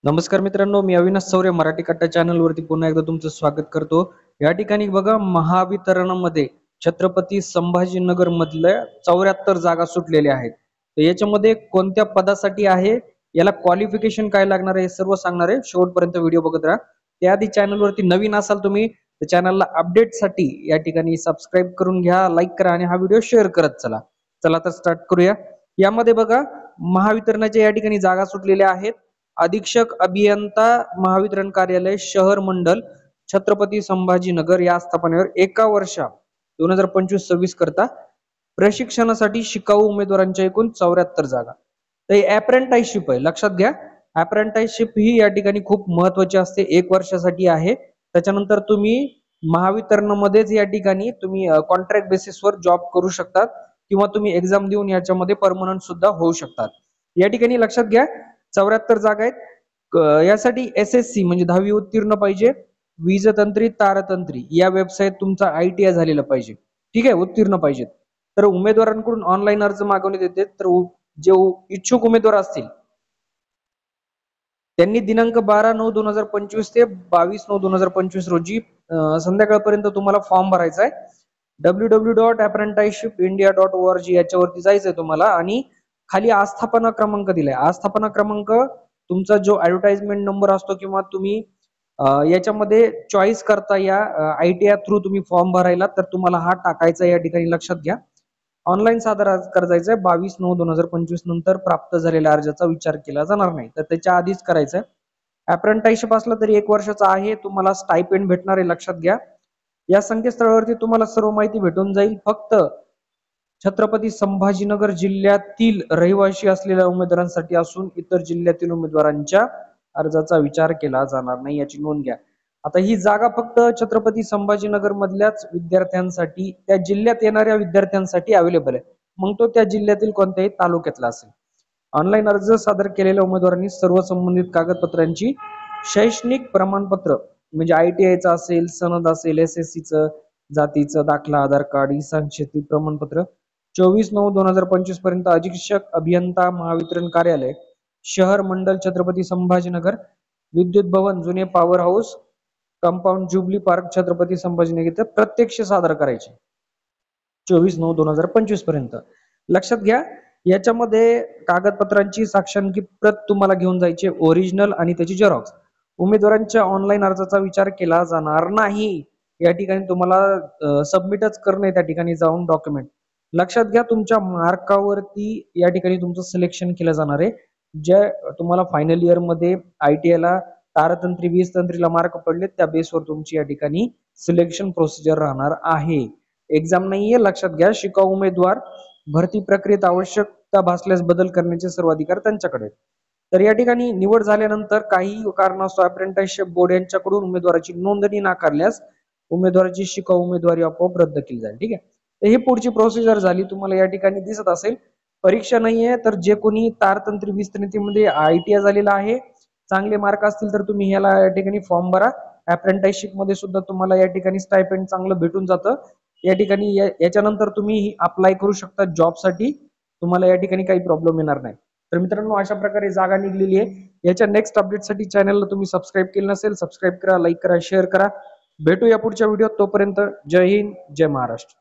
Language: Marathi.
नमस्कार मित्रांनो, मी अविनाश चौरे मराठी कट्टा चॅनल वरती पुन्हा एकदा तुमचं स्वागत करतो। या ठिकाणी बघा, महावितरणमध्ये छत्रपती संभाजीनगर मधल्या 74 जागा सुटलेल्या आहेत। तर याच्यामध्ये कोणत्या पदासाठी आहे, याला क्वालिफिकेशन काय लागणार आहे, हे सर्व सांगणार आहे। शेवटपर्यंत व्हिडिओ बघत राहा। त्याआधी चॅनल वरती नवीन असाल तुम्ही तर चॅनलला अपडेट साठी या ठिकाणी सबस्क्राईब करून घ्या, लाईक करा आणि हा व्हिडिओ शेअर करत चला। चला तर स्टार्ट करूया। यामध्ये बघा, महावितरणाच्या या ठिकाणी जागा सुटलेल्या आहेत। अधीक्षक अभियंता महावितरण कार्यालय शहर मंडल छत्रपती संभाजीनगर या आस्थापनेवर एका वर्षा 2025-26 करता प्रशिक्षणासाठी शिकाऊ उमेदवारांच्या एकूण 74 जागा। तर ही अप्रेंटिसशिप आहे, लक्षात घ्या। अप्रेंटिसशिप ही या ठिकाणी खूप महत्त्वाची असते, एक वर्षासाठी आहे। त्याच्यानंतर तुम्ही महावितरणमध्येच या ठिकाणी तुम्ही कॉन्ट्रॅक्ट बेसिसवर जॉब करू शकतात किंवा तुम्ही एक्झाम देऊन याच्यामध्ये परमनंट सुद्धा होऊ शकतात। या ठिकाणी लक्षात घ्या, 74 जागा आहेत। यासाठी एसएससी म्हणजे 10वी उत्तीर्ण पाहिजे, वीजतंत्री तारतंत्री या वेबसाईट तुमचा ITI झालेला पाहिजे, ठीक आहे, उत्तीर्ण पाहिजेत। तर उमेदवारांकडून ऑनलाईन अर्ज मागवण्यात येते। तर जे इच्छुक उमेदवार असतील त्यांनी दिनांक 12/9/2025 ते 22/9/2025 रोजी संध्याकाळपर्यंत तुम्हाला फॉर्म भरायचा आहे। www.apprenticeshipindia.org याच्यावरती जायचंय तुम्हाला आणि खाली आस्थापना क्रमांक दिलाय। आस्थापना क्रमांक तुमचा जो ऍडव्हर्टाइजमेंट नंबर असतो किंवा तुम्ही याच्यामध्ये चॉईस करता या ITI थ्रू तुम्ही फॉर्म भरायला, तर तुम्हाला हा टाकायचा या ठिकाणी लक्षात घ्या। ऑनलाईन सादर अर्ज करायचा आहे। 22/9/2025 नंतर प्राप्त झालेल्या अर्जाचा विचार केला जाणार नाही, तर त्याच्या आधीच करायचं आहे। अप्रेंटिसशिप असला तरी एक वर्षाचा आहे, तुम्हाला स्टायपेंड भेटणार आहे, लक्षात घ्या। या संकेतस्थळावरती तुम्हाला सर्व माहिती भेटून जाईल। फक्त छत्रपती संभाजीनगर जिल्ह्यातील रहिवासी असलेल्या उमेदवारांसाठी असून इतर जिल्ह्यातील उमेदवारांच्या अर्जाचा विचार केला जाणार नाही, याची नोंद घ्या। आता ही जागा फक्त छत्रपती संभाजीनगर मधल्याच विद्यार्थ्यांसाठी, त्या जिल्ह्यात येणाऱ्या विद्यार्थ्यांसाठी अवेलेबल आहे। मग तो त्या जिल्ह्यातील कोणत्याही तालुक्यातला असेल। ऑनलाईन अर्ज सादर केलेल्या उमेदवारांनी सर्व संबंधित कागदपत्रांची शैक्षणिक प्रमाणपत्र म्हणजे ITIचं असेल, सनद असेल, SSCचं, जातीचं दाखला, आधार कार्ड, ईशान शेती प्रमाणपत्र 24/9/2025 पर्यंत अधीक्षक अभियंता महावितरण कार्यालय शहर मंडल छत्रपती संभाजीनगर, विद्युत भवन, जुने power house compound, jubilee park, Chhatrapati Sambhajinagar प्रत्यक्ष सादर करायचे 24/9/2025 पर्यंत। लक्षात घ्या, याच्यामध्ये कागदपत्रांची साक्षांकित प्रत तुम्हाला घेऊन जायची, ओरिजिनल आणि त्याची झेरॉक्स। उमेदवारांच्या ऑनलाईन अर्जाचा विचार केला जाणार नाही। या ठिकाणी तुम्हाला सबमिटच करणे, त्या ठिकाणी जाऊन डॉक्युमेंट। लक्षात घ्या, तुमच्या मार्कावरती या ठिकाणी तुमचं सिलेक्शन केलं जाणार आहे। जे तुम्हाला फायनल इयर मध्ये ITI ला तारतंत्री वीजतंत्रीला मार्क पडले, त्या बेसवर तुमची या ठिकाणी सिलेक्शन प्रोसिजर राहणार आहे। एक्झाम नाहीये, लक्षात घ्या। शिकाऊ उमेदवार भरती प्रक्रियेत आवश्यकता भासल्यास बदल करण्याचे सर्व अधिकार त्यांच्याकडे। तर या ठिकाणी निवड झाल्यानंतर काही कारणास्तव अप्रेंटिसशिप बोर्ड यांच्याकडून उमेदवाराची नोंदणी नाकारल्यास उमेदवाराची शिकाऊ उमेदवारी आपोआप रद्द केली जाईल, ठीक आहे। तर ही पुढची प्रोसिजर झाली। तुम्हाला या ठिकाणी दिसत असेल, परीक्षा नाहीये, तर जे कोणी तारतंत्री वीजतंत्रीमध्ये ITI झालेला आहे, चांगले मार्क असतील तर तुम्ही याला या ठिकाणी फॉर्म भरा। अप्रेंटिसशिप मध्ये सुद्धा तुम्हाला या ठिकाणी स्टायपेंड चांगलं भेटून जातं। या ठिकाणी याच्यानंतर तुम्ही अप्लाय करू शकता जॉबसाठी, तुम्हाला या ठिकाणी काही प्रॉब्लेम येणार नाही। तर मित्रांनो, अशा प्रकारे जागा निघलेली आहे। याच्या नेक्स्ट अपडेटसाठी चॅनलला तुम्ही सबस्क्राईब केलं नसेल, सबस्क्राईब करा, लाईक करा, शेअर करा। भेटूया पुढच्या व्हिडिओत, तोपर्यंत जय हिंद, जय महाराष्ट्र।